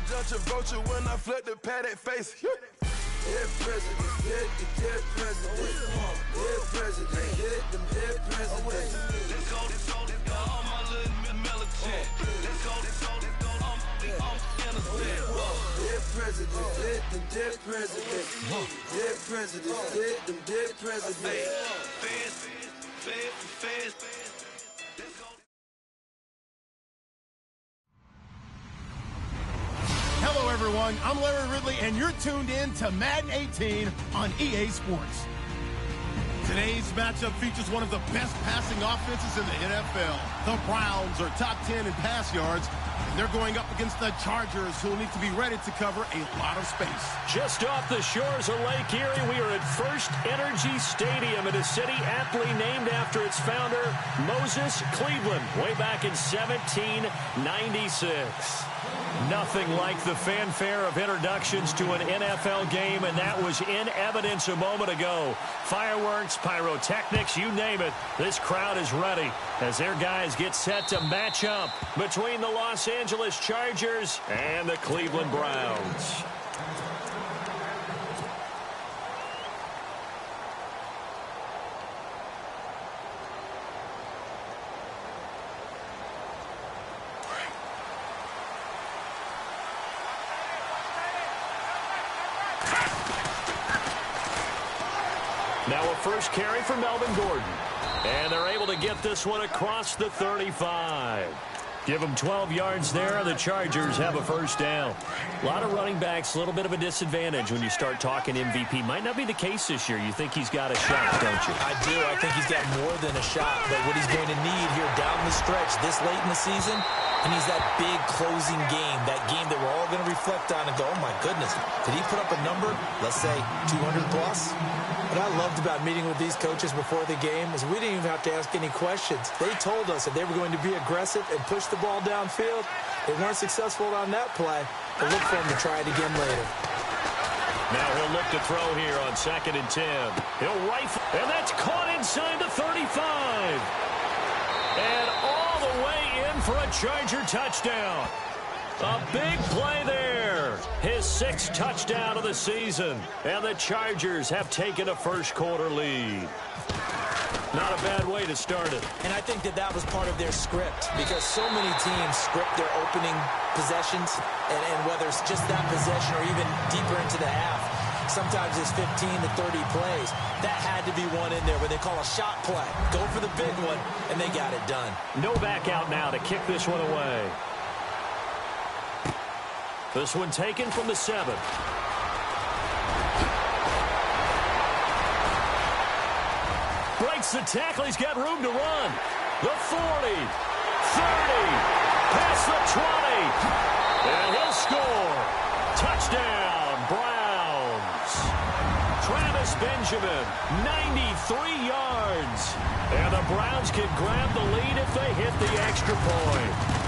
judge a vulture when I flip the paddock face. Dead president, hit the dead president. Dead president, hit them dead presidents. Let's go, all my little militant. Let's go, I'm innocent. Dead president, hit them dead presidents. Dead president, hit them dead presidents. Fast. Hello, everyone. I'm Larry Ridley, and you're tuned in to Madden 18 on EA Sports. Today's matchup features one of the best passing offenses in the NFL. The Browns are top 10 in pass yards, and they're going up against the Chargers, who will need to be ready to cover a lot of space. Just off the shores of Lake Erie, we are at First Energy Stadium in a city aptly named after its founder, Moses Cleveland, way back in 1796. Nothing like the fanfare of introductions to an NFL game, and that was in evidence a moment ago. Fireworks, pyrotechnics, you name it. This crowd is ready as their guys get set to match up between the Los Angeles Chargers and the Cleveland Browns. Now a first carry for Melvin Gordon. And they're able to get this one across the 35. Give them 12 yards there. The Chargers have a first down. A lot of running backs, a little bit of a disadvantage when you start talking MVP. Might not be the case this year. You think he's got a shot, don't you? I do. I think he's got more than a shot. But what he's going to need here down the stretch this late in the season, he needs that big closing game, that game that we're all going to reflect on and go, oh, my goodness, did he put up a number, let's say 200 plus? What I loved about meeting with these coaches before the game is we didn't even have to ask any questions. They told us that they were going to be aggressive and push the ball downfield. They weren't successful on that play, but look for them to try it again later. Now he'll look to throw here on 2nd and 10. He'll rifle, and that's caught inside the 35. And all the way in for a Charger touchdown. A big play there. His 6th touchdown of the season. And the Chargers have taken a first-quarter lead. Not a bad way to start it. And I think that was part of their script, because so many teams script their opening possessions, and whether it's just that possession or even deeper into the half, sometimes it's 15 to 30 plays. That had to be one in there where they call a shot play. Go for the big one, and they got it done. No back out now to kick this one away. This one taken from the 7. Breaks the tackle. He's got room to run. The 40, 30, past the 20, and he'll score. Touchdown, Browns. Travis Benjamin, 93 yards. And the Browns can grab the lead if they hit the extra point.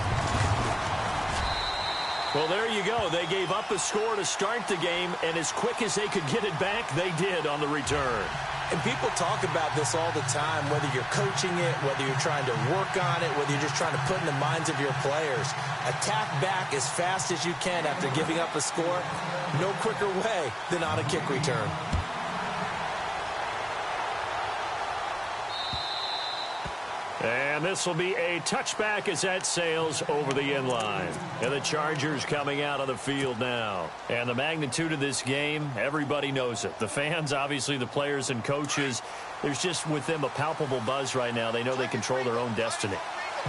Well, there you go. They gave up a score to start the game, and as quick as they could get it back, they did on the return. And people talk about this all the time, whether you're coaching it, whether you're trying to work on it, whether you're just trying to put in the minds of your players. Attack back as fast as you can after giving up a score. No quicker way than on a kick return. And this will be a touchback as that sails over the end line. And the Chargers coming out of the field now. And the magnitude of this game, everybody knows it. The fans, obviously the players and coaches, there's just with them a palpable buzz right now. They know they control their own destiny.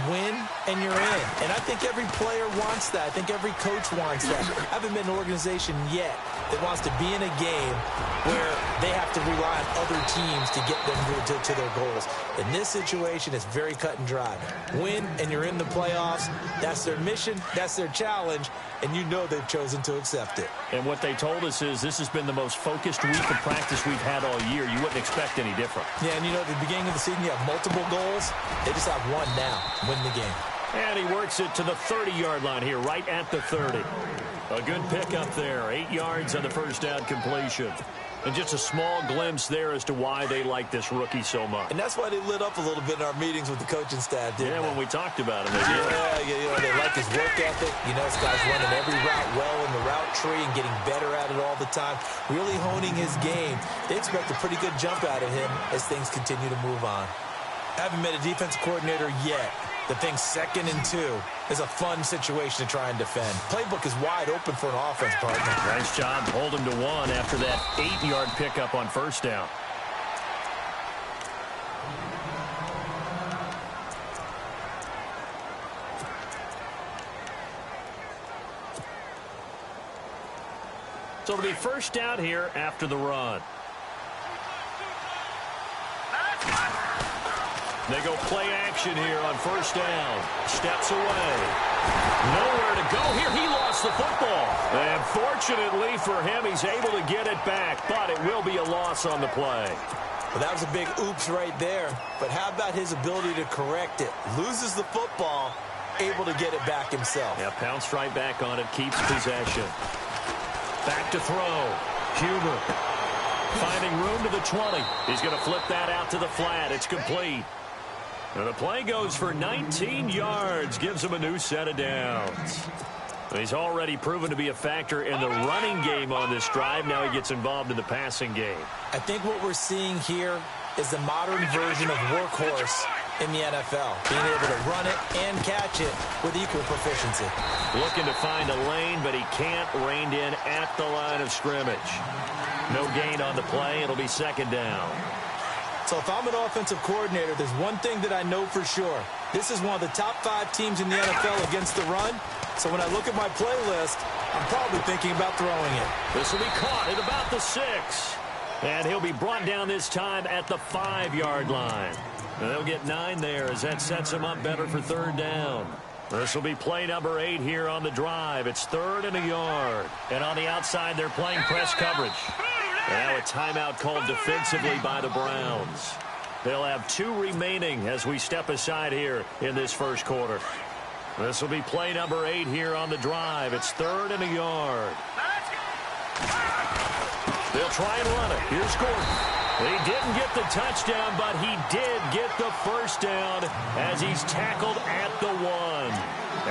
Win, and you're in. And I think every player wants that. I think every coach wants that. I haven't been in an organization yet that wants to be in a game where they have to rely on other teams to get them to their goals. In this situation, it's very cut and dry. Win, and you're in the playoffs. That's their mission. That's their challenge. And you know they've chosen to accept it. And what they told us is this has been the most focused week of practice we've had all year. You wouldn't expect any different. Yeah, and you know, at the beginning of the season, you have multiple goals. They just have one now. Win the game. And he works it to the 30-yard line here, right at the 30. A good pickup there. 8 yards on the first down completion. And just a small glimpse there as to why they like this rookie so much. And that's why they lit up a little bit in our meetings with the coaching staff, didn't they? When we talked about him. They like his work ethic. This guy's running every route well in the route tree and getting better at it all the time, really honing his game. They expect a pretty good jump out of him as things continue to move on. Haven't met a defensive coordinator yet. The thing's 2nd and 2 is a fun situation to try and defend. Playbook is wide open for an offense, partner. Nice job. Hold him to 1 after that 8-yard pickup on first down. So it'll be first down here after the run. They go play action here on first down. Steps away. Nowhere to go here. He lost the football. And fortunately for him, he's able to get it back, but it will be a loss on the play. Well, that was a big oops right there. But how about his ability to correct it? Loses the football, able to get it back himself. Yeah, pounced right back on it, keeps possession. Back to throw. Huber finding room to the 20. He's going to flip that out to the flat. It's complete. And the play goes for 19 yards, gives him a new set of downs. He's already proven to be a factor in the running game on this drive. Now he gets involved in the passing game. I think what we're seeing here is the modern version of workhorse in the NFL, being able to run it and catch it with equal proficiency. Looking to find a lane, but he can't. Reined in at the line of scrimmage. No gain on the play. It'll be 2nd down. So if I'm an offensive coordinator, there's one thing that I know for sure. This is one of the top 5 teams in the NFL against the run. So when I look at my playlist, I'm probably thinking about throwing it. This will be caught at about the 6. And he'll be brought down this time at the 5-yard line. And they'll get 9 there as that sets him up better for 3rd down. This will be play number 8 here on the drive. It's 3rd and a yard. And on the outside, they're playing press coverage. And now a timeout called defensively by the Browns. They'll have 2 remaining as we step aside here in this first quarter. This will be play number 8 here on the drive. It's 3rd and a yard. They'll try and run it. Here's Gordon. He didn't get the touchdown, but he did get the first down as he's tackled at the 1.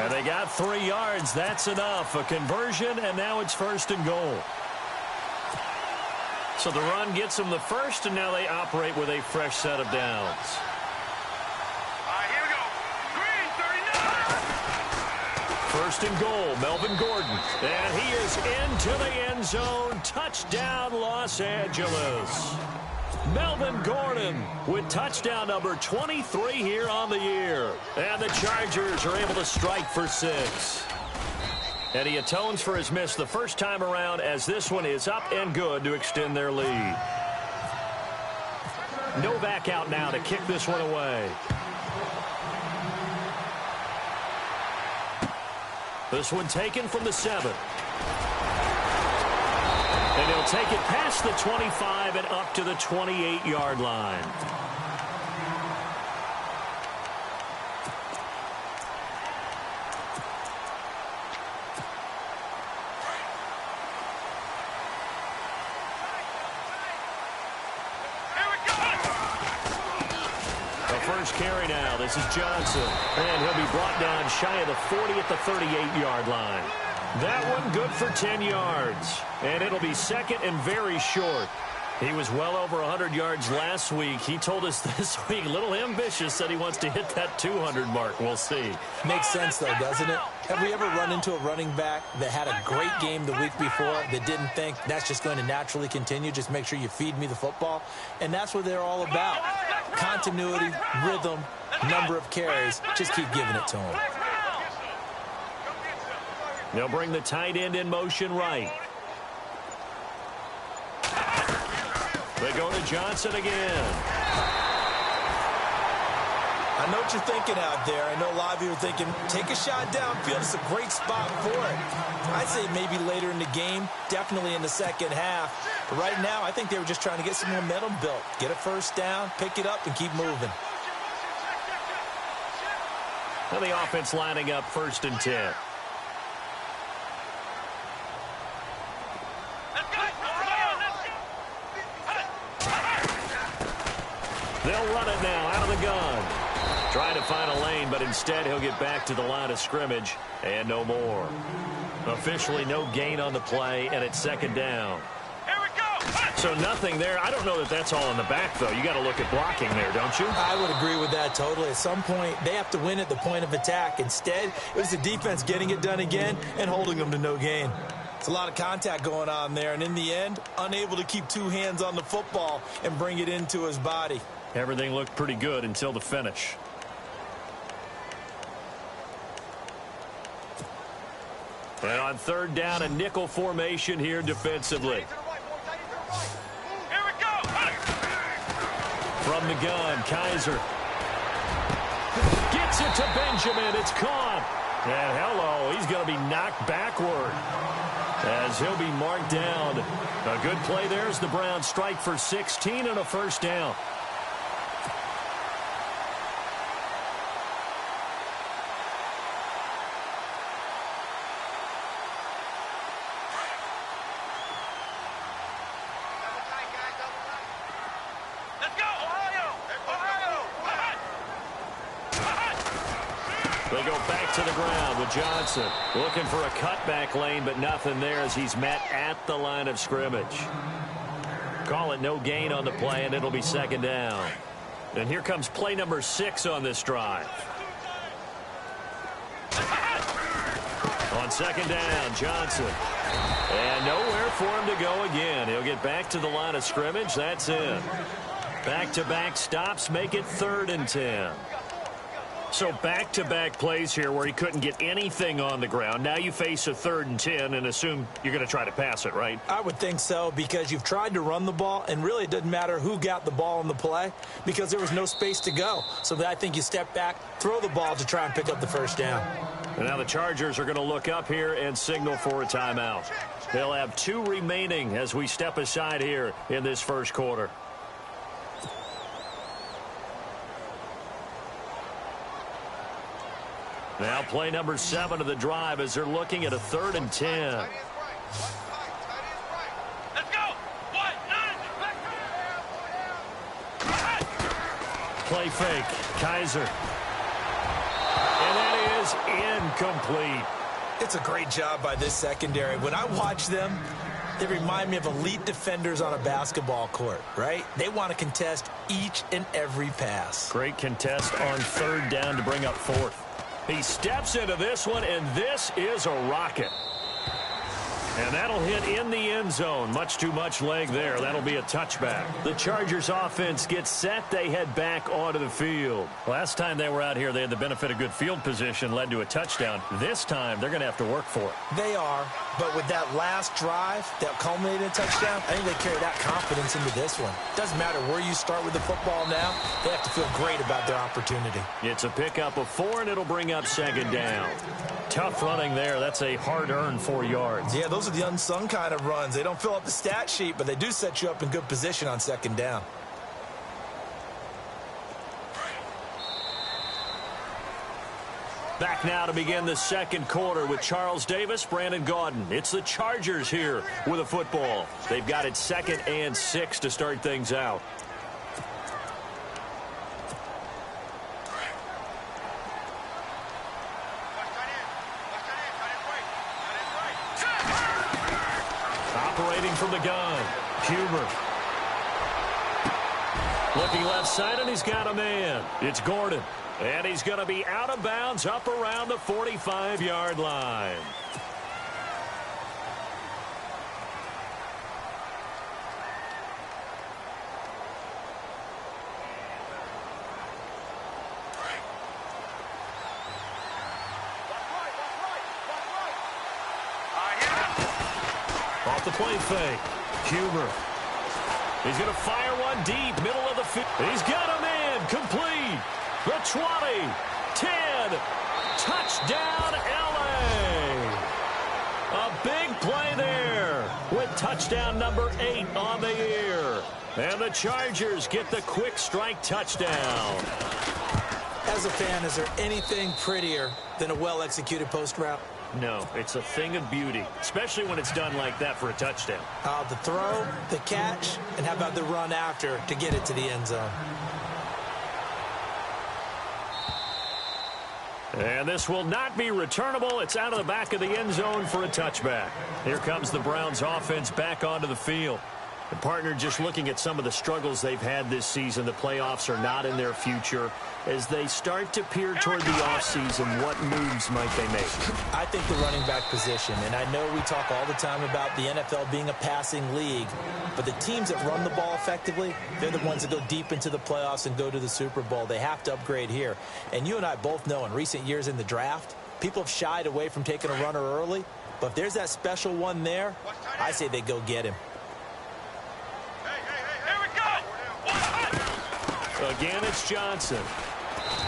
And they got 3 yards. That's enough. A conversion, and now it's 1st and goal. So the run gets them the first, and now they operate with a fresh set of downs. Here we go. Green, 39. 1st and goal, Melvin Gordon. And he is into the end zone. Touchdown, Los Angeles. Melvin Gordon with touchdown number 23 here on the year. And the Chargers are able to strike for 6. And he atones for his miss the first time around as this one is up and good to extend their lead. Novak out now to kick this one away. This one taken from the 7. And he'll take it past the 25 and up to the 28-yard line. Carry now. This is Johnson. And he'll be brought down shy of the 40 at the 38-yard line. That one good for 10 yards. And it'll be 2nd and very short. He was well over 100 yards last week. He told us this week, a little ambitious, said he wants to hit that 200 mark. We'll see. Makes sense, though, doesn't it? Have we ever run into a running back that had a great game the week before that didn't think that's just going to naturally continue? Just make sure you feed me the football. And that's what they're all about. Continuity, rhythm, number of carries. Just keep giving it to him. They'll bring the tight end in motion right. They go to Johnson again. I know what you're thinking out there. I know a lot of you are thinking, take a shot downfield. It's a great spot for it. I'd say maybe later in the game, definitely in the second half. But right now, I think they were just trying to get some momentum built. Get a first down, pick it up, and keep moving. And the offense lining up 1st and 10. They'll run it now out of the gun. Trying to find a lane, but instead he'll get back to the line of scrimmage and no more. Officially no gain on the play, and it's second down. Here we go. So nothing there. I don't know that that's all in the back, though. You got to look at blocking there, don't you? I would agree with that totally. At some point, they have to win at the point of attack. Instead, it was the defense getting it done again and holding them to no gain. It's a lot of contact going on there, and in the end, unable to keep two hands on the football and bring it into his body. Everything looked pretty good until the finish. And on third down, a nickel formation here defensively. Here we go. From the gun, Kaiser gets it to Benjamin. It's caught. And hello, he's going to be knocked backward as he'll be marked down. A good play there as the Browns strike for 16 and a first down. They go back to the ground with Johnson. Looking for a cutback lane, but nothing there as he's met at the line of scrimmage. Call it no gain on the play, and it'll be second down. And here comes play number 6 on this drive. On second down, Johnson. And nowhere for him to go again. He'll get back to the line of scrimmage. That's it. Back-to-back stops make it 3rd and 10. So back-to-back plays here where he couldn't get anything on the ground. Now you face a 3rd and 10 and assume you're going to try to pass it, right? I would think so, because you've tried to run the ball, and really it doesn't matter who got the ball in the play because there was no space to go. So I think you step back, throw the ball to try and pick up the first down. And now the Chargers are going to look up here and signal for a timeout. They'll have 2 remaining as we step aside here in this first quarter. Now play number 7 of the drive as they're looking at a 3rd and 10. Let's go. Play fake. Kaiser. And that is incomplete. It's a great job by this secondary. When I watch them, they remind me of elite defenders on a basketball court, right? They want to contest each and every pass. Great contest on 3rd down to bring up 4th. He steps into this one, and this is a rocket. And that'll hit in the end zone. Much too much leg there. That'll be a touchback. The Chargers offense gets set. They head back onto the field. Last time they were out here, they had the benefit of good field position, led to a touchdown. This time, they're going to have to work for it. They are, but with that last drive that culminated in a touchdown, I think they carry that confidence into this one. Doesn't matter where you start with the football now. They have to feel great about their opportunity. It's a pickup of 4, and it'll bring up second down. Tough running there. That's a hard-earned 4 yards. Yeah, those are the unsung kind of runs. They don't fill up the stat sheet, but they do set you up in good position on second down. Back now to begin the second quarter with Charles Davis, Brandon Gaudin. It's the Chargers here with a football. They've got it 2nd and 6 to start things out. Operating from the gun, Huber. Looking left side, and he's got a man. It's Gordon. And he's going to be out of bounds up around the 45-yard line. Off the play fake. Huber. He's going to fire one deep, middle of the field. He's got a man, complete. The 20, 10, touchdown LA. A big play there with touchdown number 8 on the year. And the Chargers get the quick strike touchdown. As a fan, is there anything prettier than a well-executed post route? No, it's a thing of beauty, especially when it's done like that for a touchdown. The throw, the catch, and how about the run after to get it to the end zone? And this will not be returnable. It's out of the back of the end zone for a touchback. Here comes the Browns offense back onto the field. The partner, just looking at some of the struggles they've had this season, the playoffs are not in their future. As they start to peer toward the offseason, what moves might they make? I think the running back position, and I know we talk all the time about the NFL being a passing league, but the teams that run the ball effectively, they're the ones that go deep into the playoffs and go to the Super Bowl. They have to upgrade here. And you and I both know in recent years in the draft, people have shied away from taking a runner early, but if there's that special one there, I say they go get him. Again, it's Johnson.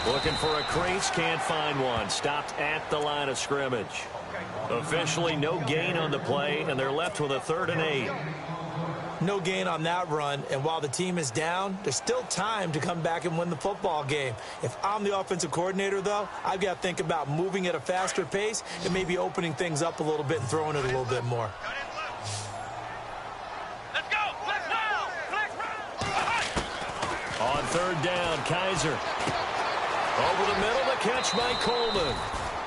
Looking for a crease, can't find one. Stopped at the line of scrimmage. Officially no gain on the play, and they're left with a 3rd and 8. No gain on that run, and while the team is down, there's still time to come back and win the football game. If I'm the offensive coordinator, though, I've got to think about moving at a faster pace and maybe opening things up a little bit and throwing it a little bit more. On 3rd down, Kaiser. Over the middle, the catch by Coleman.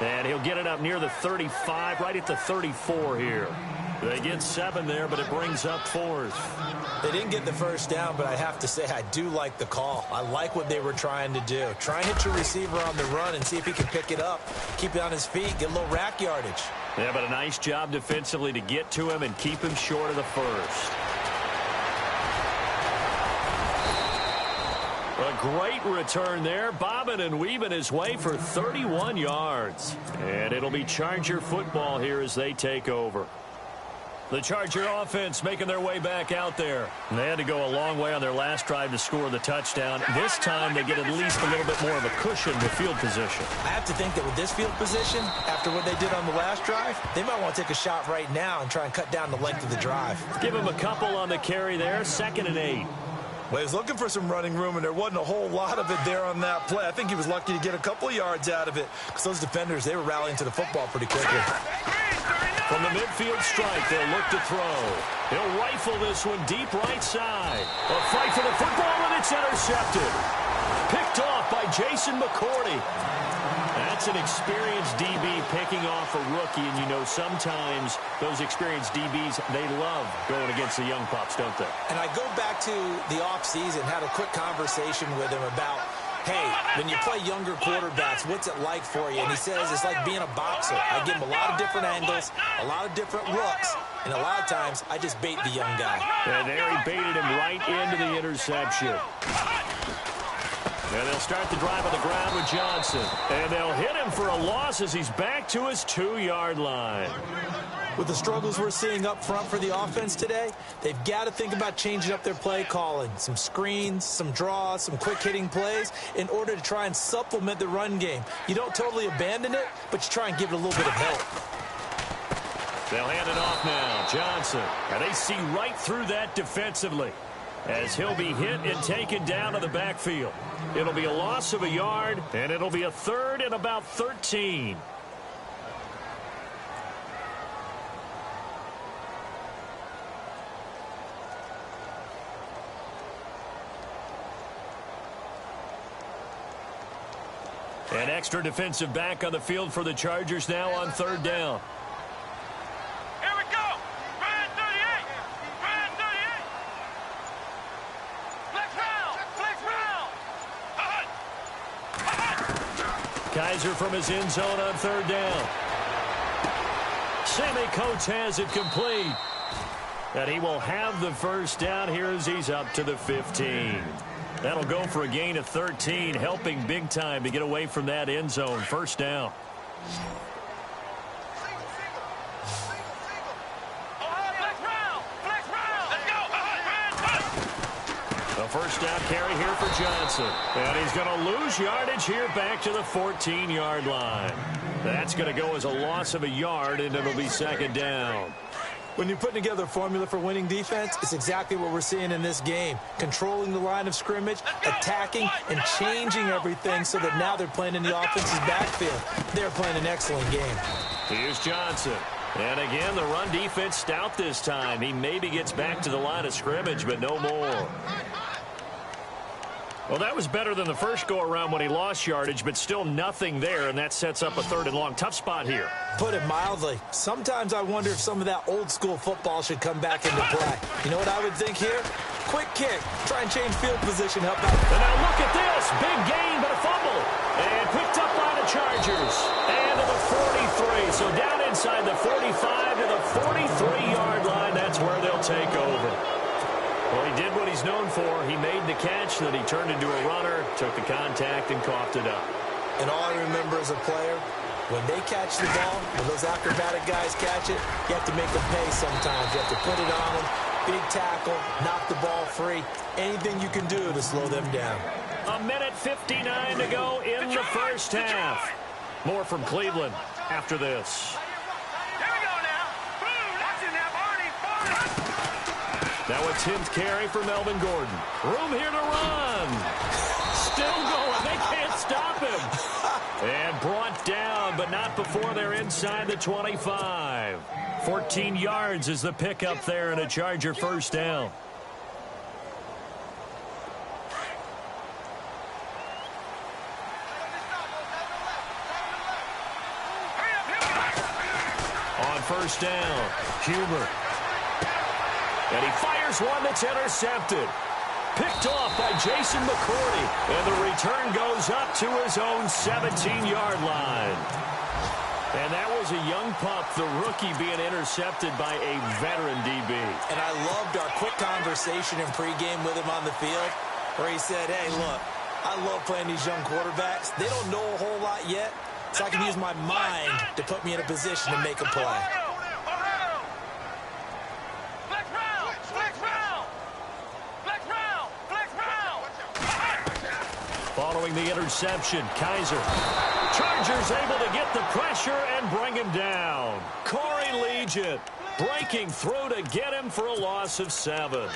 And he'll get it up near the 35, right at the 34 here. They get 7 there, but it brings up 4th. They didn't get the 1st down, but I have to say I do like the call. I like what they were trying to do. Try and hit your receiver on the run and see if he can pick it up, keep it on his feet, get a little rack yardage. Yeah, but a nice job defensively to get to him and keep him short of the 1st. A great return there, bobbing and weaving his way for 31 yards. And it'll be Charger football here as they take over. The Charger offense making their way back out there. And they had to go a long way on their last drive to score the touchdown. This time they get at least a little bit more of a cushion to field position. I have to think that with this field position, after what they did on the last drive, they might want to take a shot right now and try and cut down the length of the drive. Give him a couple on the carry there, 2nd and 8. Well, he was looking for some running room, and there wasn't a whole lot of it there on that play. I think he was lucky to get a couple of yards out of it because those defenders, they were rallying to the football pretty quickly. From the midfield strike, they'll look to throw. He'll rifle this one deep right side. A fight for the football, and it's intercepted. Picked off by Jason McCourty. That's an experienced DB picking off a rookie, and you know sometimes those experienced DBs, they love going against the young pups, don't they? And I go back to the offseason, had a quick conversation with him about, hey, when you play younger quarterbacks, what's it like for you? And he says it's like being a boxer. I give him a lot of different angles, a lot of different looks, and a lot of times I just bait the young guy. And there he baited him right into the interception. And they'll start the drive on the ground with Johnson. And they'll hit him for a loss as he's back to his 2-yard line. With the struggles we're seeing up front for the offense today, they've got to think about changing up their play calling. Some screens, some draws, some quick-hitting plays in order to try and supplement the run game. You don't totally abandon it, but you try and give it a little bit of help. They'll hand it off now. Johnson. And they see right through that defensively as he'll be hit and taken down to the backfield. It'll be a loss of a yard, and it'll be a 3rd and about 13. An extra defensive back on the field for the Chargers now on 3rd down. Here we go. Brand 38. Brand 38. Flex round. Flex round. Kaiser from his end zone on 3rd down. Sammy Coates has it complete. And he will have the 1st down here as he's up to the 15. That'll go for a gain of 13, helping big time to get away from that end zone. 1st down. A 1st down carry here for Johnson. And he's going to lose yardage here back to the 14-yard line. That's going to go as a loss of a yard, and it'll be 2nd down. When you're putting together a formula for winning defense, it's exactly what we're seeing in this game. Controlling the line of scrimmage, attacking, and changing everything so that now they're playing in the offense's backfield. They're playing an excellent game. Here's Johnson. And again, the run defense stout this time. He maybe gets back to the line of scrimmage, but no more. Well, that was better than the first go-around when he lost yardage, but still nothing there, and that sets up a 3rd and long. Tough spot here. Put it mildly. Sometimes I wonder if some of that old-school football should come back into play. You know what I would think here? Quick kick. Try and change field position. Help out. And now look at this. Big gain, but a fumble. And picked up by the Chargers. And to the 43. So down inside the 45 to the 43-yard line. That's where they'll take over. Well, he did what he's known for. He made the catch, then he turned into a runner, took the contact, and coughed it up. And all I remember as a player, when they catch the ball, when those acrobatic guys catch it, you have to make them pay sometimes. You have to put it on them, big tackle, knock the ball free, anything you can do to slow them down. 1:59 to go in the first half. More from Cleveland after this. Now a 10th carry for Melvin Gordon. Room here to run. Still going. They can't stop him. And brought down, but not before they're inside the 25. 14 yards is the pickup there and a Charger first down. On first down, Huber. And he fires one that's intercepted. Picked off by Jason McCourty. And the return goes up to his own 17-yard line. And that was a young pup, the rookie, being intercepted by a veteran DB. And I loved our quick conversation in pregame with him on the field where he said, hey, look, I love playing these young quarterbacks. They don't know a whole lot yet, so I can use my mind to put me in a position to make a play. Following the interception, Kaiser. Chargers able to get the pressure and bring him down. Corey Legent breaking through to get him for a loss of 7.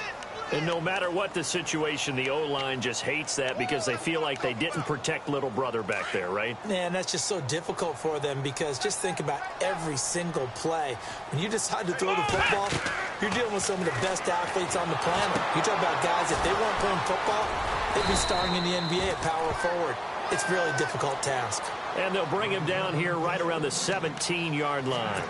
And no matter what the situation, the O-line just hates that because they feel like they didn't protect little brother back there, right? Man, that's just so difficult for them because just think about every single play. When you decide to throw the football, you're dealing with some of the best athletes on the planet. You talk about guys, if they weren't playing football, they'd be starring in the NBA at power forward. It's a really difficult task. And they'll bring him down here right around the 17-yard line.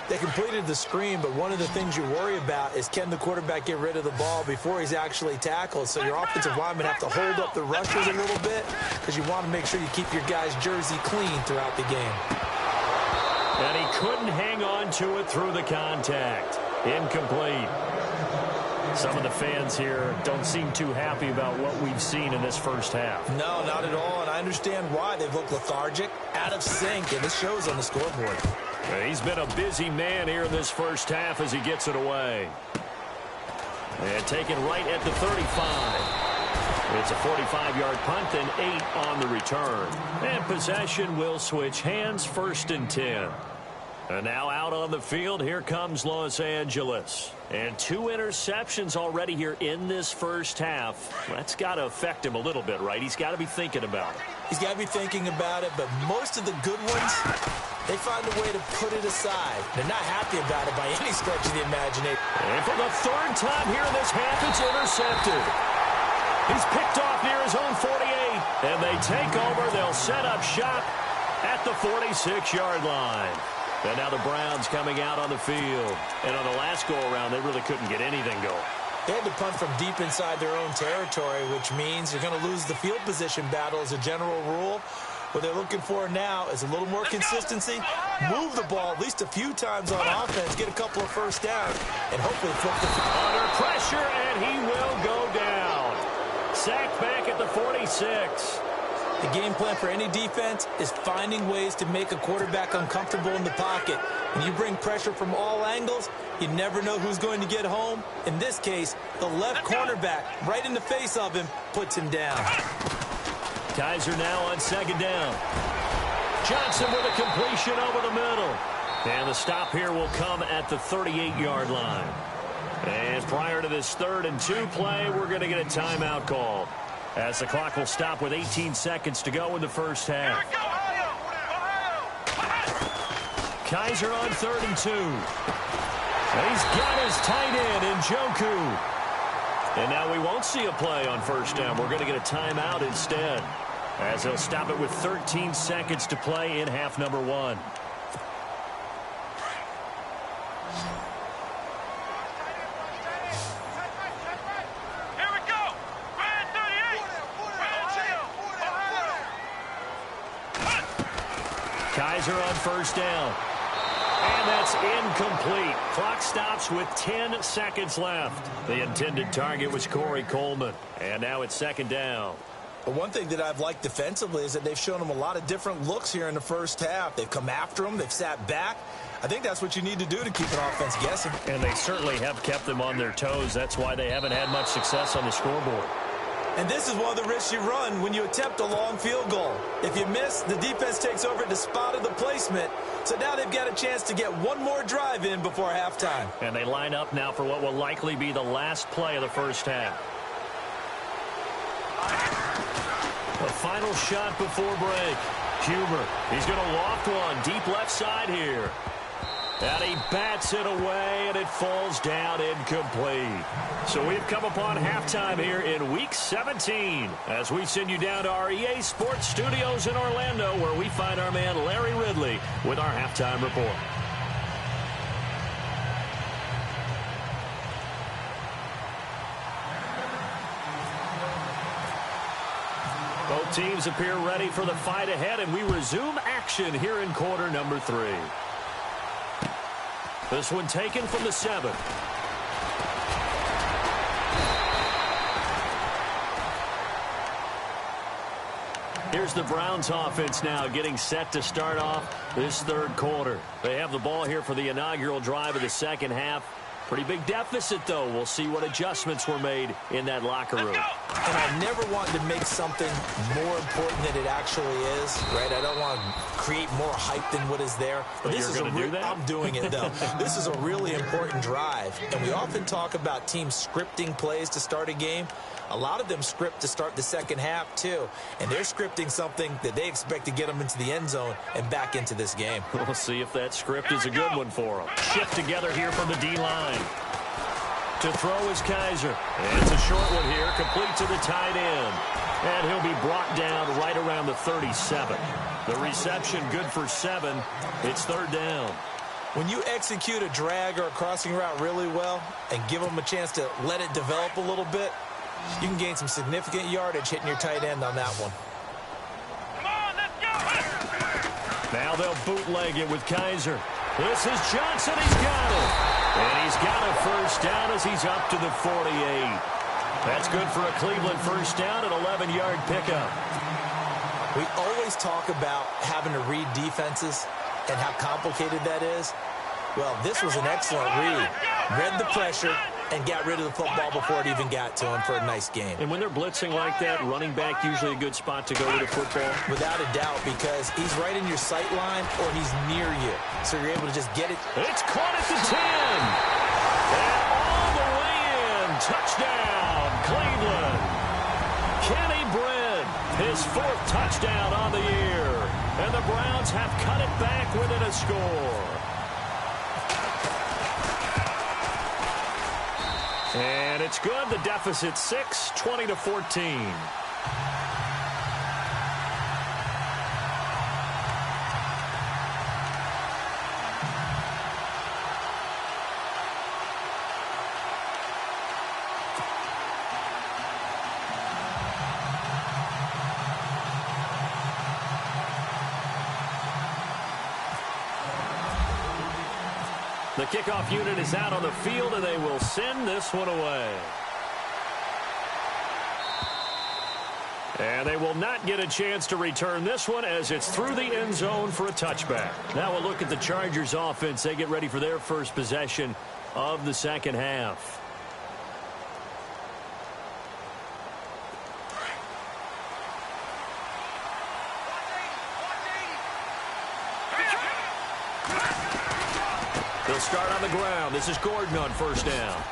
They completed the screen, but one of the things you worry about is can the quarterback get rid of the ball before he's actually tackled? So your offensive linemen have to hold up the rushers a little bit because you want to make sure you keep your guy's jersey clean throughout the game. And he couldn't hang on to it through the contact. Incomplete. Some of the fans here don't seem too happy about what we've seen in this first half. No, not at all, and I understand why. They've looked lethargic, out of sync, and this shows on the scoreboard. He's been a busy man here in this first half as he gets it away. And taken right at the 35. It's a 45-yard punt, then 8 on the return. And possession will switch hands, 1st and 10. And now out on the field, here comes Los Angeles. And 2 interceptions already here in this first half. That's got to affect him a little bit, right? He's got to be thinking about it. He's got to be thinking about it, but most of the good ones, they find a way to put it aside. They're not happy about it by any stretch of the imagination. And for the 3rd time here in this half, it's intercepted. He's picked off near his own 48. And they take over. They'll set up shop at the 46-yard line. And now the Browns coming out on the field. And on the last go-around, they really couldn't get anything going. They had to punt from deep inside their own territory, which means you're going to lose the field position battle as a general rule. What they're looking for now is a little more consistency, move the ball at least a few times on offense, get a couple of first down, and hopefully flip the field. Under pressure, and he will go down. Sacked back at the 46. The game plan for any defense is finding ways to make a quarterback uncomfortable in the pocket. When you bring pressure from all angles, you never know who's going to get home. In this case, the left cornerback, right in the face of him, puts him down. Kaiser now on 2nd down. Johnson with a completion over the middle. And the stop here will come at the 38-yard line. And prior to this 3rd and 2 play, we're going to get a timeout call, as the clock will stop with 18 seconds to go in the first half. Kaiser on 3rd and 2. He's got his tight end, Njoku. And now we won't see a play on 1st down. We're going to get a timeout instead, as he'll stop it with 13 seconds to play in half number 1. Kaiser on 1st down. And that's incomplete. Clock stops with 10 seconds left. The intended target was Corey Coleman. And now it's 2nd down. But one thing that I've liked defensively is that they've shown him a lot of different looks here in the 1st half. They've come after him. They've sat back. I think that's what you need to do to keep an offense guessing. And they certainly have kept them on their toes. That's why they haven't had much success on the scoreboard. And this is one of the risks you run when you attempt a long field goal. If you miss, the defense takes over at the spot of the placement. So now they've got a chance to get one more drive in before halftime. And they line up now for what will likely be the last play of the 1st half. The final shot before break. Huber, he's going to loft one deep left side here. And he bats it away, and it falls down incomplete. So we've come upon halftime here in Week 17 as we send you down to our EA Sports Studios in Orlando, where we find our man Larry Ridley with our halftime report. Both teams appear ready for the fight ahead, and we resume action here in quarter number 3. This one taken from the 7. Here's the Browns offense now getting set to start off this 3rd quarter. They have the ball here for the inaugural drive of the 2nd half. Pretty big deficit, though. We'll see what adjustments were made in that locker room. And I never want to make something more important than it actually is, right? I don't want to create more hype than what is there. But this you're is going to do that? I'm doing it, though. This is a really important drive. And we often talk about teams scripting plays to start a game. A lot of them script to start the 2nd half, too. And they're scripting something that they expect to get them into the end zone and back into this game. We'll see if that script is a good one for them. Shift together here from the D-line. To throw is Kaiser. And it's a short one here, complete to the tight end. And he'll be brought down right around the 37. The reception good for 7. It's 3rd down. When you execute a drag or a crossing route really well and give them a chance to let it develop a little bit, you can gain some significant yardage hitting your tight end on that one. Come on, let's go! Now they'll bootleg it with Kaiser. This is Johnson. He's got it. And he's got a 1st down as he's up to the 48. That's good for a Cleveland 1st down, an 11-yard pickup. We always talk about having to read defenses and how complicated that is. Well, this was an excellent read. Read the pressure and got rid of the football before it even got to him for a nice game. And when they're blitzing like that, running back usually a good spot to go with the football? Without a doubt, because he's right in your sight line or he's near you. So you're able to just get it. It's caught at the 10. And all the way in. Touchdown, Cleveland. Kenny Britt, his 4th touchdown on the year. And the Browns have cut it back within a score. And it's good. The deficit 6, 20-14. The kickoff unit is out on the field, and they will send this one away. And they will not get a chance to return this one as it's through the end zone for a touchback. Now we'll look at the Chargers offense. They get ready for their first possession of the 2nd half. They'll start on the ground. This is Gordon on 1st down.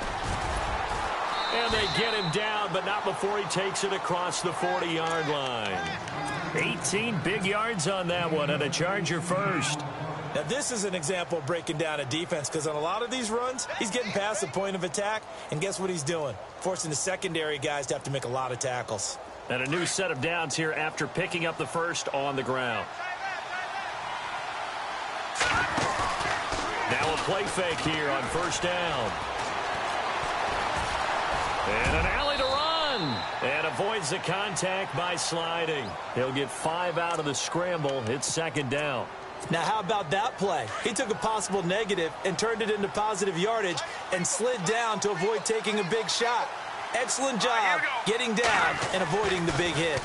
And they get him down, but not before he takes it across the 40-yard line. 18 big yards on that one, and a Charger 1st. Now, this is an example of breaking down a defense because on a lot of these runs, he's getting past the point of attack, and guess what he's doing? Forcing the secondary guys to have to make a lot of tackles. And a new set of downs here after picking up the first on the ground. Now a play fake here on first down. And an alley to run. And avoids the contact by sliding. He'll get 5 out of the scramble. It's second down. Now, how about that play? He took a possible negative and turned it into positive yardage and slid down to avoid taking a big shot. Excellent job getting down and avoiding the big hit.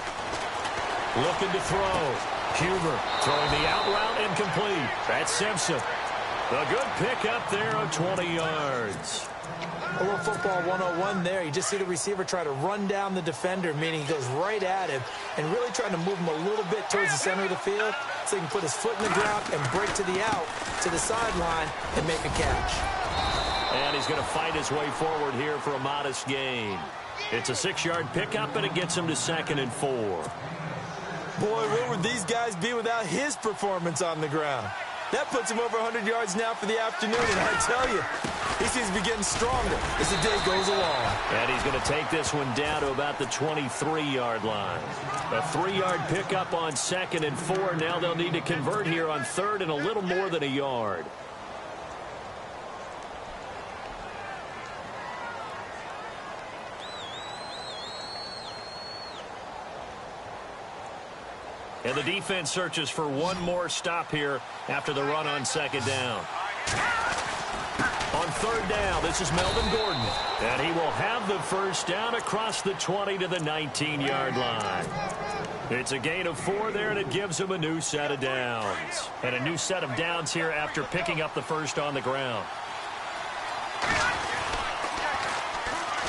Looking to throw. Huber throwing the out route incomplete. That's Simpson. A good pickup there of 20 yards. A little football 101 there. You just see the receiver try to run down the defender, meaning he goes right at him and really trying to move him a little bit towards the center of the field so he can put his foot in the ground and break to the out, to the sideline, and make a catch. And he's going to fight his way forward here for a modest gain. It's a 6-yard pickup, and it gets him to 2nd and 4. Boy, where would these guys be without his performance on the ground? That puts him over 100 yards now for the afternoon, and I tell you, he seems to be getting stronger as the day goes along. And he's going to take this one down to about the 23-yard line. A 3-yard pickup on 2nd and 4. Now they'll need to convert here on 3rd and a little more than a yard. And the defense searches for one more stop here after the run on 2nd down. On 3rd down, this is Melvin Gordon. And he will have the first down across the 20 to the 19-yard line. It's a gain of 4 there, and it gives him a new set of downs. And a new set of downs here after picking up the first on the ground.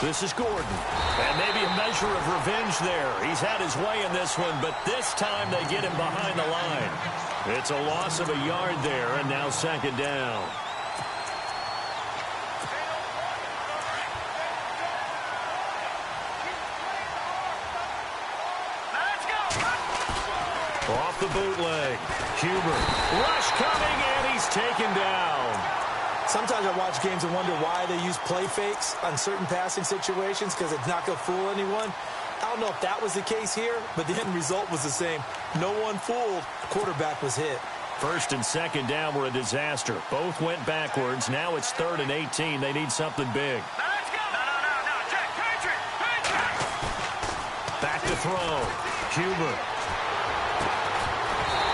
This is Gordon. And maybe a measure of revenge there. He's had his way in this one, but this time they get him behind the line. It's a loss of a yard there, and now 2nd down. Off the bootleg. Huber. Rush coming, and he's taken down. Sometimes I watch games and wonder why they use play fakes on certain passing situations because it's not going to fool anyone. I don't know if that was the case here, but the end result was the same. No one fooled. The quarterback was hit. 1st and 2nd down were a disaster. Both went backwards. Now it's 3rd and 18. They need something big. Back to throw. Huber.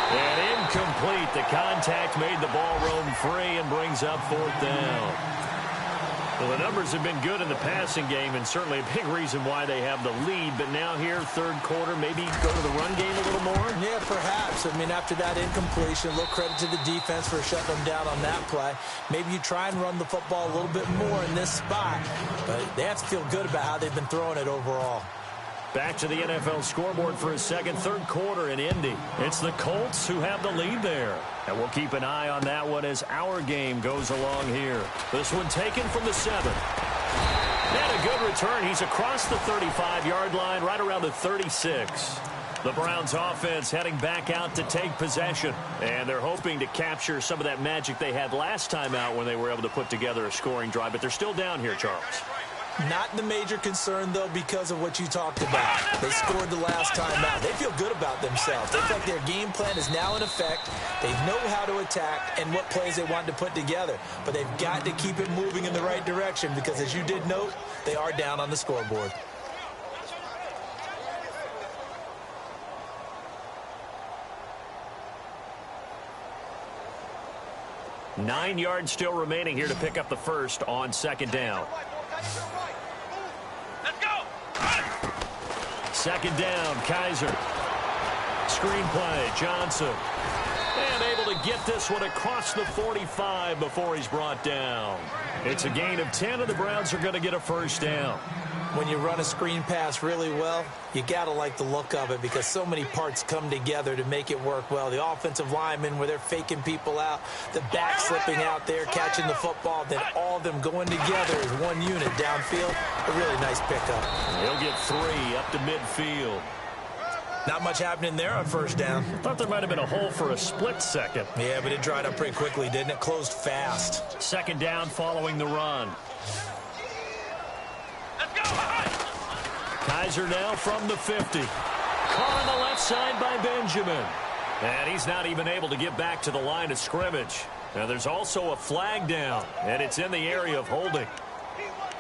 And incomplete. The contact made the ball roam free and brings up 4th down. Well, the numbers have been good in the passing game and certainly a big reason why they have the lead. But now here, 3rd quarter, maybe go to the run game a little more? Yeah, perhaps. I mean, after that incompletion, a little credit to the defense for shutting them down on that play. Maybe you try and run the football a little bit more in this spot. But they have to feel good about how they've been throwing it overall. Back to the NFL scoreboard for his 3rd quarter in Indy. It's the Colts who have the lead there. And we'll keep an eye on that one as our game goes along here. This one taken from the 7. And a good return. He's across the 35-yard line, right around the 36. The Browns offense heading back out to take possession. And they're hoping to capture some of that magic they had last time out when they were able to put together a scoring drive. But they're still down here, Charles. Not the major concern, though, because of what you talked about. They scored the last time out. They feel good about themselves. They feel like their game plan is now in effect. They know how to attack and what plays they want to put together. But they've got to keep it moving in the right direction because, as you did note, they are down on the scoreboard. Nine yards still remaining here to pick up the first on 2nd down. Let's go. 2nd down, Kaiser. Screenplay, Johnson. And able to get this one across the 45 before he's brought down. It's a gain of 10, and the Browns are going to get a first down. When you run a screen pass really well, you got to like the look of it because so many parts come together to make it work well. The offensive linemen where they're faking people out, the back slipping out there, catching the football, then all of them going together as one unit downfield. A really nice pickup. He'll get 3 up to midfield. Not much happening there on first down. I thought there might have been a hole for a split second. Yeah, but it dried up pretty quickly, didn't it? Closed fast. Second down following the run. Let's go! Kaiser now from the 50. Caught on the left side by Benjamin. And he's not even able to get back to the line of scrimmage. Now there's also a flag down, and it's in the area of holding.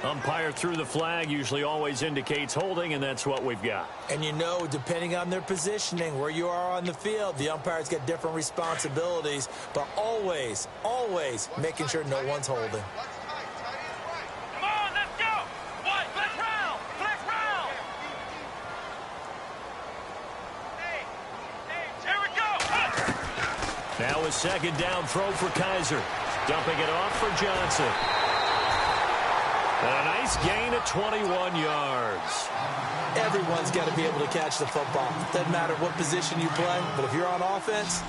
Umpire threw the flag, usually always indicates holding, and that's what we've got. And you know, depending on their positioning, where you are on the field, the umpires get different responsibilities, but always, always making sure no one's holding. Come on, let's go! What? Flex round! Flex round! Here we go! Now a second down throw for Kaiser. Dumping it off for Johnson. And a nice gain of 21 yards. Everyone's got to be able to catch the football. Doesn't matter what position you play, but if you're on offense,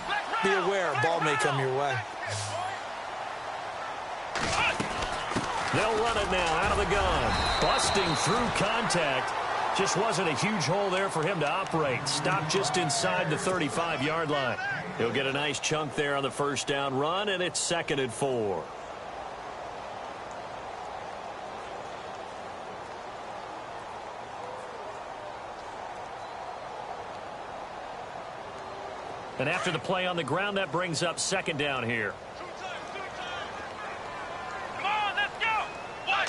be aware a ball may come your way. They'll run it now out of the gun. Busting through contact. Just wasn't a huge hole there for him to operate. Stopped just inside the 35-yard line. He'll get a nice chunk there on the first down run, and it's 2nd and 4. And after the play on the ground, that brings up second down here. Come on, let's go! What?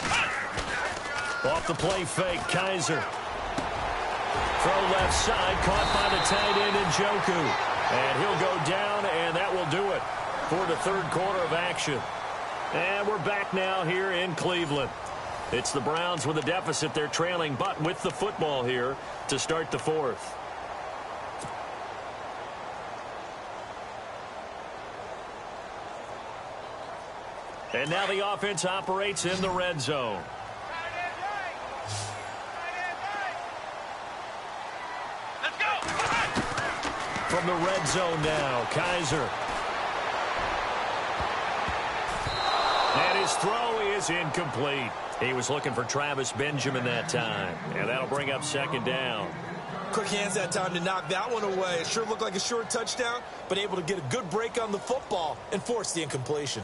Off the play fake, Kaiser. Throw left side, caught by the tight end Njoku. And he'll go down, and that will do it for the third quarter of action. And we're back now here in Cleveland. It's the Browns with a deficit. They're trailing, but with the football here to start the fourth. And now the offense operates in the red zone. Let's go! From the red zone now, Kaiser. And his throw is incomplete. He was looking for Travis Benjamin that time. And that'll bring up second down. Quick hands that time to knock that one away. It sure looked like a short touchdown, but able to get a good break on the football and force the incompletion.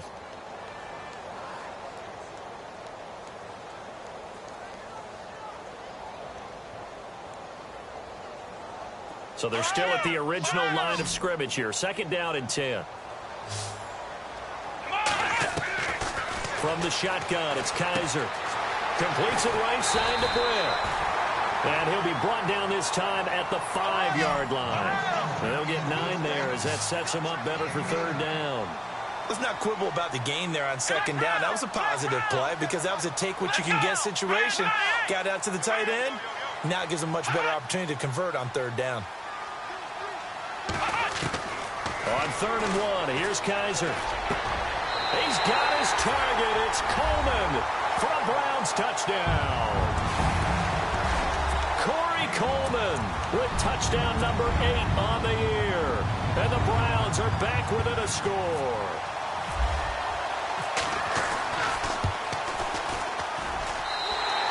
So they're still at the original line of scrimmage here. Second down and 10. From the shotgun, it's Kaiser. Completes it right side to Britt. And he'll be brought down this time at the 5-yard line. They'll get 9 there as that sets them up better for third down. Let's not quibble about the gain there on second down. That was a positive play because that was a take-what-you-can-get situation. Got out to the tight end. Now it gives them a much better opportunity to convert on third down. On 3rd and 1, here's Kaiser. He's got his target. It's Coleman for a Browns touchdown. Corey Coleman with touchdown number 8 on the year. And the Browns are back within a score.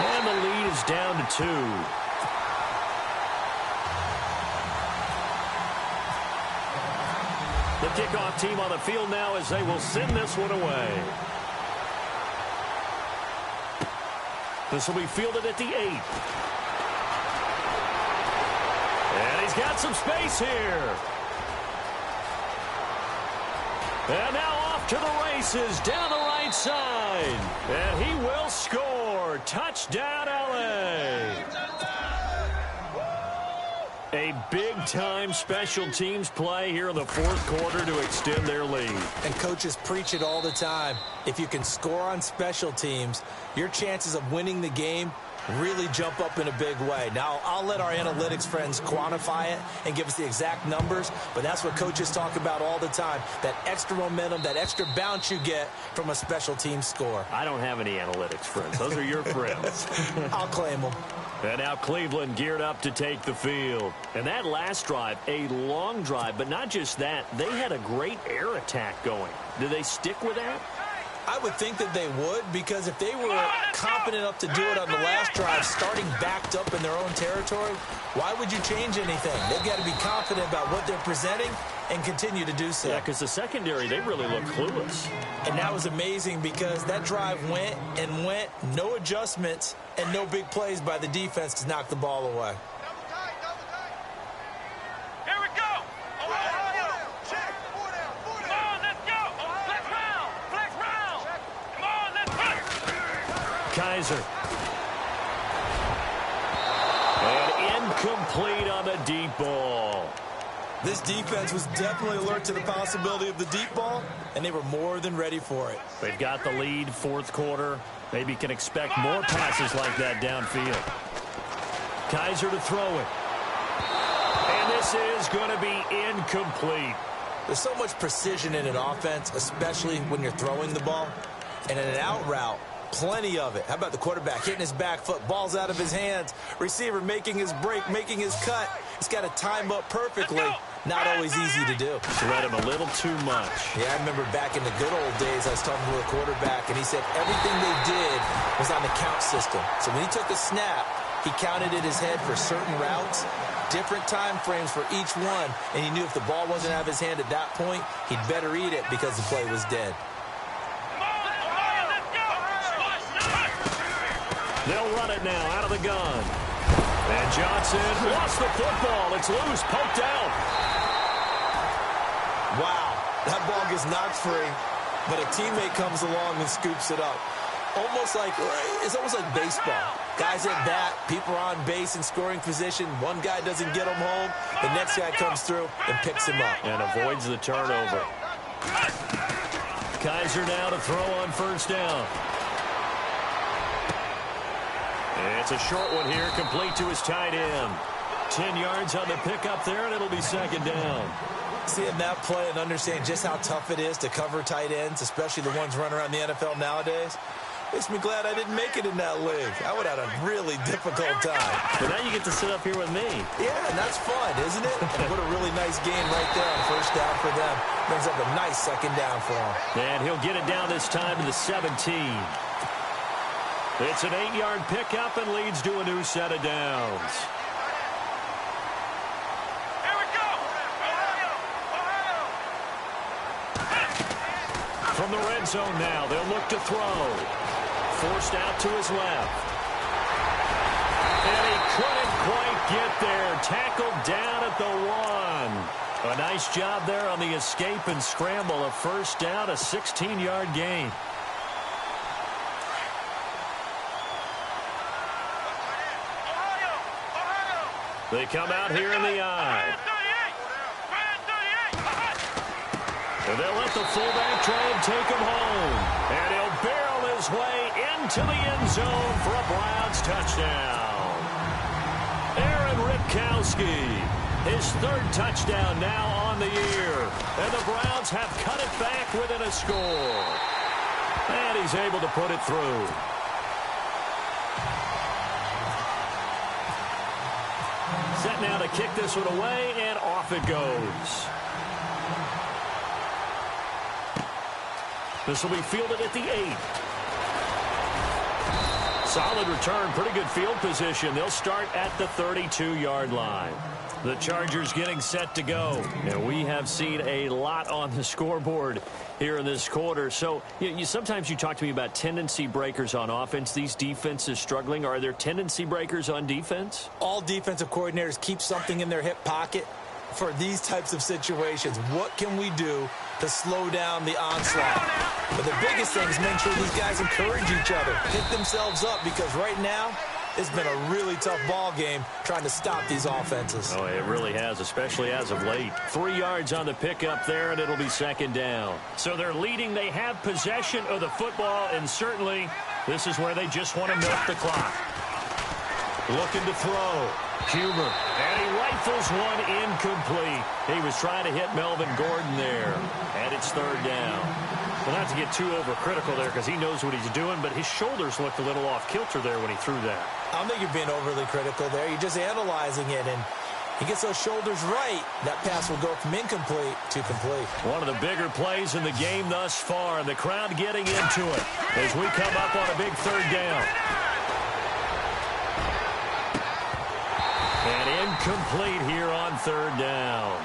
And the lead is down to 2. The kickoff team on the field now as they will send this one away. This will be fielded at the 8. And he's got some space here. And now off to the races down the right side. And he will score. Touchdown, LA. A big-time special teams play here in the fourth quarter to extend their lead. And coaches preach it all the time. If you can score on special teams, your chances of winning the game really jump up in a big way. Now, I'll let our analytics friends quantify it and give us the exact numbers, but that's what coaches talk about all the time, that extra momentum, that extra bounce you get from a special team score. I don't have any analytics friends. Those are your friends. I'll claim them. And now Cleveland geared up to take the field. And that last drive, a long drive, but not just that. They had a great air attack going. Do they stick with that? I would think that they would, because if they were confident enough to do it on the last drive, starting backed up in their own territory, why would you change anything? They've got to be confident about what they're presenting and continue to do so. Yeah, because the secondary, they really look clueless. And that was amazing because that drive went and went, no adjustments, and no big plays by the defense to knock the ball away. Kaiser. And incomplete on the deep ball. This defense was definitely alert to the possibility of the deep ball, and they were more than ready for it. They've got the lead, fourth quarter. Maybe can expect more passes like that downfield. Kaiser to throw it. And this is going to be incomplete. There's so much precision in an offense, especially when you're throwing the ball. And in an out route, plenty of it. How about the quarterback hitting his back foot, balls out of his hands, receiver making his break, making his cut. He's got to time up perfectly. Not always easy to do. Let him a little too much. Yeah, I remember back in the good old days, I was talking to a quarterback, and he said everything they did was on the count system. So when he took a snap, he counted in his head for certain routes, different time frames for each one, and he knew if the ball wasn't out of his hand at that point, he'd better eat it because the play was dead. They'll run it now out of the gun. And Johnson lost the football. It's loose, poked out. Wow, that ball gets knocked free, but a teammate comes along and scoops it up. It's almost like baseball. Guys at bat, people are on base in scoring position. One guy doesn't get him home. The next guy comes through and picks him up. And avoids the turnover. Kaiser now to throw on first down. It's a short one here, complete to his tight end. 10 yards on the pickup there, and it'll be second down. Seeing that play and understanding just how tough it is to cover tight ends, especially the ones running around the NFL nowadays, makes me glad I didn't make it in that league. I would have had a really difficult time. But now you get to sit up here with me. Yeah, and that's fun, isn't it? And what a really nice game right there on first down for them. Brings up a nice second down for him. And he'll get it down this time to the 17. It's an 8-yard pickup and leads to a new set of downs. From the red zone now, they'll look to throw. Forced out to his left. And he couldn't quite get there. Tackled down at the 1. A nice job there on the escape and scramble. A first down, a 16-yard gain. They come out here in the eye. And they'll let the fullback try and take him home. And he'll barrel his way into the end zone for a Browns touchdown. Aaron Ripkowski, his third touchdown now on the year. And the Browns have cut it back within a score. And he's able to put it through. Set now to kick this one away, and off it goes. This will be fielded at the 8. Solid return, pretty good field position. They'll start at the 32-yard line. The Chargers getting set to go. And we have seen a lot on the scoreboard here in this quarter. So sometimes you talk to me about tendency breakers on offense. These defenses struggling. Are there tendency breakers on defense? All defensive coordinators keep something in their hip pocket for these types of situations. What can we do to slow down the onslaught? But the biggest thing is make sure these guys encourage each other, pick themselves up, because right now it's been a really tough ball game trying to stop these offenses. Oh, it really has, especially as of late. 3 yards on the pickup there, and it'll be second down. So they're leading. They have possession of the football, and certainly this is where they just want to milk the clock. Looking to throw. Huber, and he rifles one incomplete. He was trying to hit Melvin Gordon there, and it's third down. Well, not to get too overcritical there because he knows what he's doing, but his shoulders looked a little off kilter there when he threw that. I don't think you're being overly critical there. You're just analyzing it, and He gets those shoulders right. That pass will go from incomplete to complete. One of the bigger plays in the game thus far, and the crowd getting into it as we come up on a big third down. And incomplete here on third down.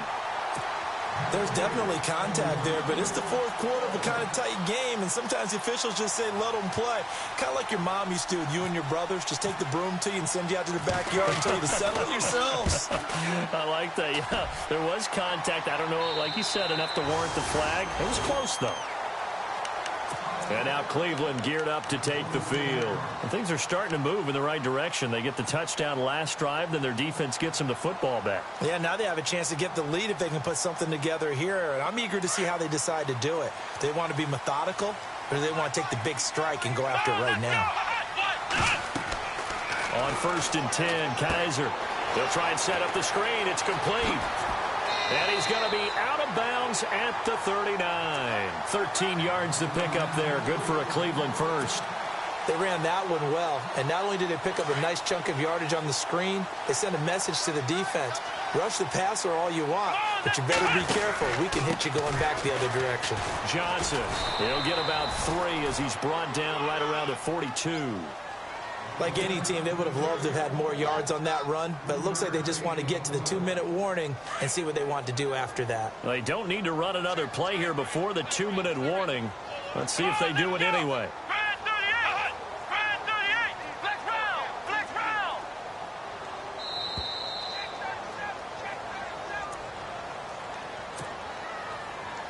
There's definitely contact there, but it's the fourth quarter of a kind of tight game, and sometimes the officials just say, let them play. Kind of like your mom used to with you and your brothers. Just take the broom to you and send you out to the backyard and tell you to settle it yourselves. I like that, yeah. There was contact. I don't know, like you said, enough to warrant the flag. It was close, though. And now Cleveland geared up to take the field. And things are starting to move in the right direction. They get the touchdown last drive, then their defense gets them the football back. Yeah, now they have a chance to get the lead if they can put something together here. And I'm eager to see how they decide to do it. Do they want to be methodical, or do they want to take the big strike and go after it right now? On 1st and 10, Kaiser. They'll try and set up the screen. It's complete. And he's going to be out of bounds at the 39. 13 yards to pick up there. Good for a Cleveland first. They ran that one well, and not only did they pick up a nice chunk of yardage on the screen, they sent a message to the defense. Rush the passer all you want, but you better be careful. We can hit you going back the other direction. Johnson, he'll get about 3 as he's brought down right around the 42. Like any team, they would have loved to have had more yards on that run, but it looks like they just want to get to the 2-minute warning and see what they want to do after that. They don't need to run another play here before the 2-minute warning. Let's see if they do it anyway.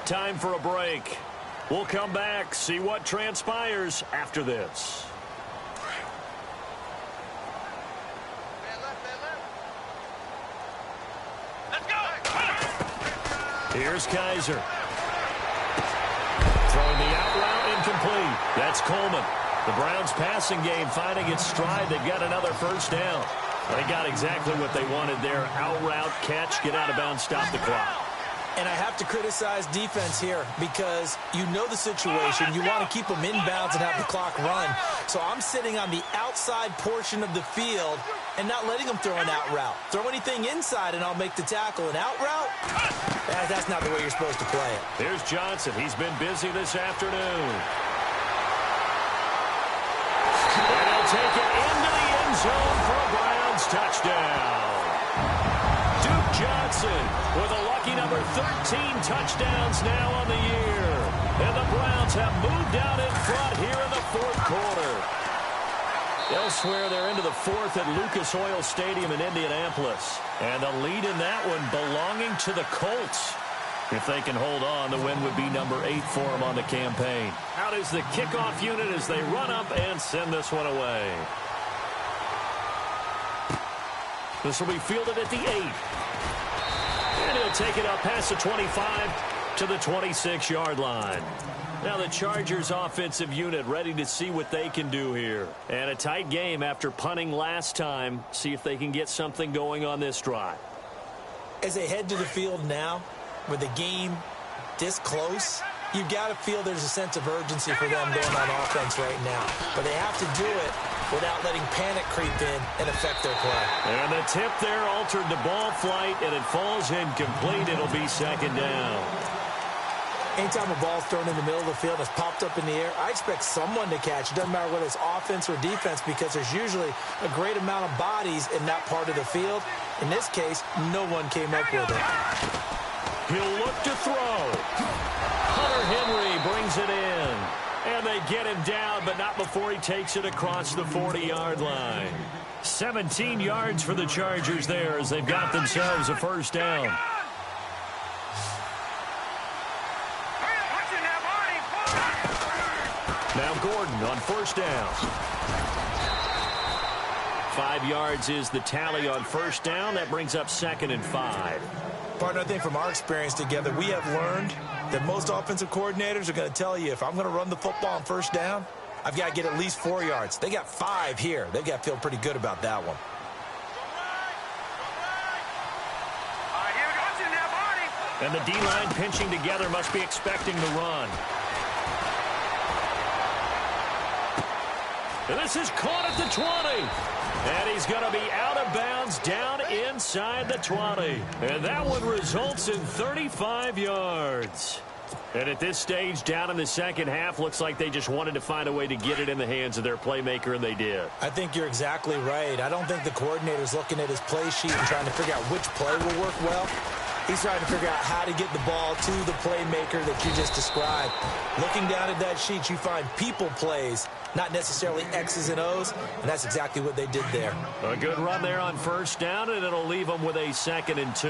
Time for a break. We'll come back, see what transpires after this. Here's Kaiser. Throwing the out route, incomplete. That's Coleman. The Browns passing game finding its stride. They've got another first down. They got exactly what they wanted there. Out route, catch, get out of bounds, stop the clock. And I have to criticize defense here because you know the situation. You want to keep them inbounds and have the clock run. So I'm sitting on the outside portion of the field and not letting them throw an out route. Throw anything inside and I'll make the tackle. An out route? That's not the way you're supposed to play it. Here's Johnson. He's been busy this afternoon. And he'll take it into the end zone for a Browns touchdown. Duke Johnson with a lucky number 13 touchdowns now on the year. And the Browns have moved out in front here in the fourth quarter. Elsewhere, they're into the fourth at Lucas Oil Stadium in Indianapolis. And the lead in that one belonging to the Colts. If they can hold on, the win would be number 8 for them on the campaign. Out is the kickoff unit as they run up and send this one away. This will be fielded at the 8. And he'll take it up past the 25 to the 26-yard line. Now the Chargers offensive unit ready to see what they can do here. And a tight game after punting last time. See if they can get something going on this drive. As they head to the field now, with the game this close, you've got to feel there's a sense of urgency for them going on offense right now. But they have to do it without letting panic creep in and affect their play. And the tip there altered the ball flight, and it falls incomplete. It'll be second down. Anytime a ball's thrown in the middle of the field and it's popped up in the air, I expect someone to catch. It doesn't matter whether it's offense or defense because there's usually a great amount of bodies in that part of the field. In this case, no one came up with it. He'll look to throw. Hunter Henry brings it in. And they get him down, but not before he takes it across the 40-yard line. 17 yards for the Chargers there as they've got themselves a first down. Now Gordon on first down. 5 yards is the tally on first down. That brings up 2nd and 5. Partner, I think from our experience together, we have learned that most offensive coordinators are going to tell you if I'm going to run the football on first down, I've got to get at least 4 yards. They got 5 here. They've got to feel pretty good about that one. And the D-line pinching together must be expecting the run. And this is caught at the 20. And he's going to be out of bounds down inside the 20. And that one results in 35 yards. And at this stage, down in the second half, looks like they just wanted to find a way to get it in the hands of their playmaker, and they did. I think you're exactly right. I don't think the coordinator's looking at his play sheet and trying to figure out which play will work well. He's trying to figure out how to get the ball to the playmaker that you just described. Looking down at that sheet, you find people plays, not necessarily X's and O's, and that's exactly what they did there. A good run there on first down, and it'll leave them with a 2nd and 2.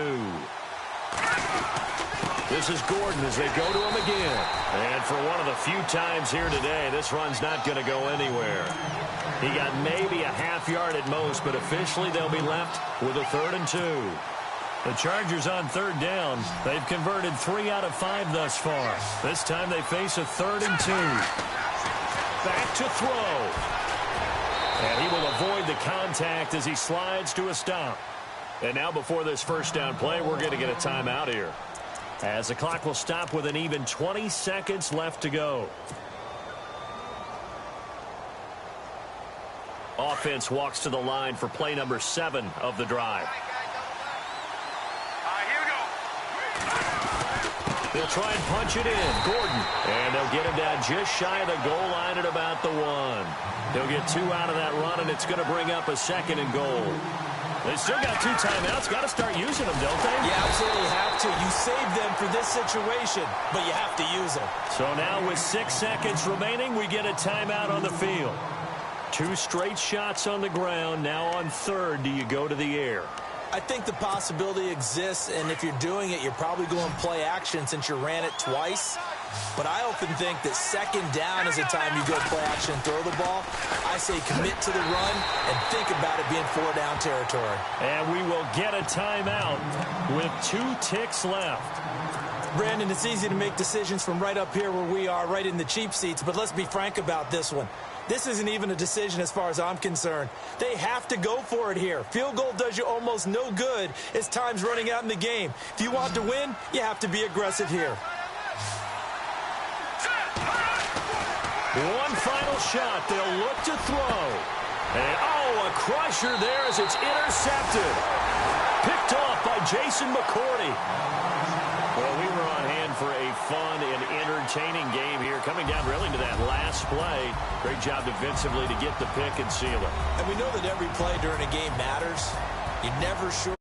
This is Gordon as they go to him again. And for one of the few times here today, this run's not going to go anywhere. He got maybe a half yard at most, but officially they'll be left with a 3rd and 2. The Chargers on 3rd down. They've converted 3 out of 5 thus far. This time they face a 3rd and 2. Back to throw. And he will avoid the contact as he slides to a stop. And now before this first down play, we're going to get a timeout here, as the clock will stop with an even 20 seconds left to go. Offense walks to the line for play number 7 of the drive. They'll try and punch it in. Gordon. And they'll get him down just shy of the goal line at about the 1. He'll get 2 out of that run, and it's going to bring up a 2nd and goal. They still got 2 timeouts. Got to start using them, don't they? You absolutely have to. You save them for this situation, but you have to use them. So now with 6 seconds remaining, we get a timeout on the field. 2 straight shots on the ground. Now on 3rd, do you go to the air? I think the possibility exists, and if you're doing it, you're probably going play action since you ran it twice. But I often think that 2nd down is the time you go play action and throw the ball. I say commit to the run and think about it being 4-down territory. And we will get a timeout with 2 ticks left. Brandon, it's easy to make decisions from right up here where we are, right in the cheap seats, but let's be frank about this one. This isn't even a decision as far as I'm concerned. They have to go for it here. Field goal does you almost no good as time's running out in the game. If you want to win, you have to be aggressive here. One final shot. They'll look to throw. And, a crusher there as it's intercepted. Picked off by Jason McCourty. Well, we were on hand for a fun and entertaining game here, coming down really to that last play. Great job defensively to get the pick and seal it. And we know that every play during a game matters. You're never sure.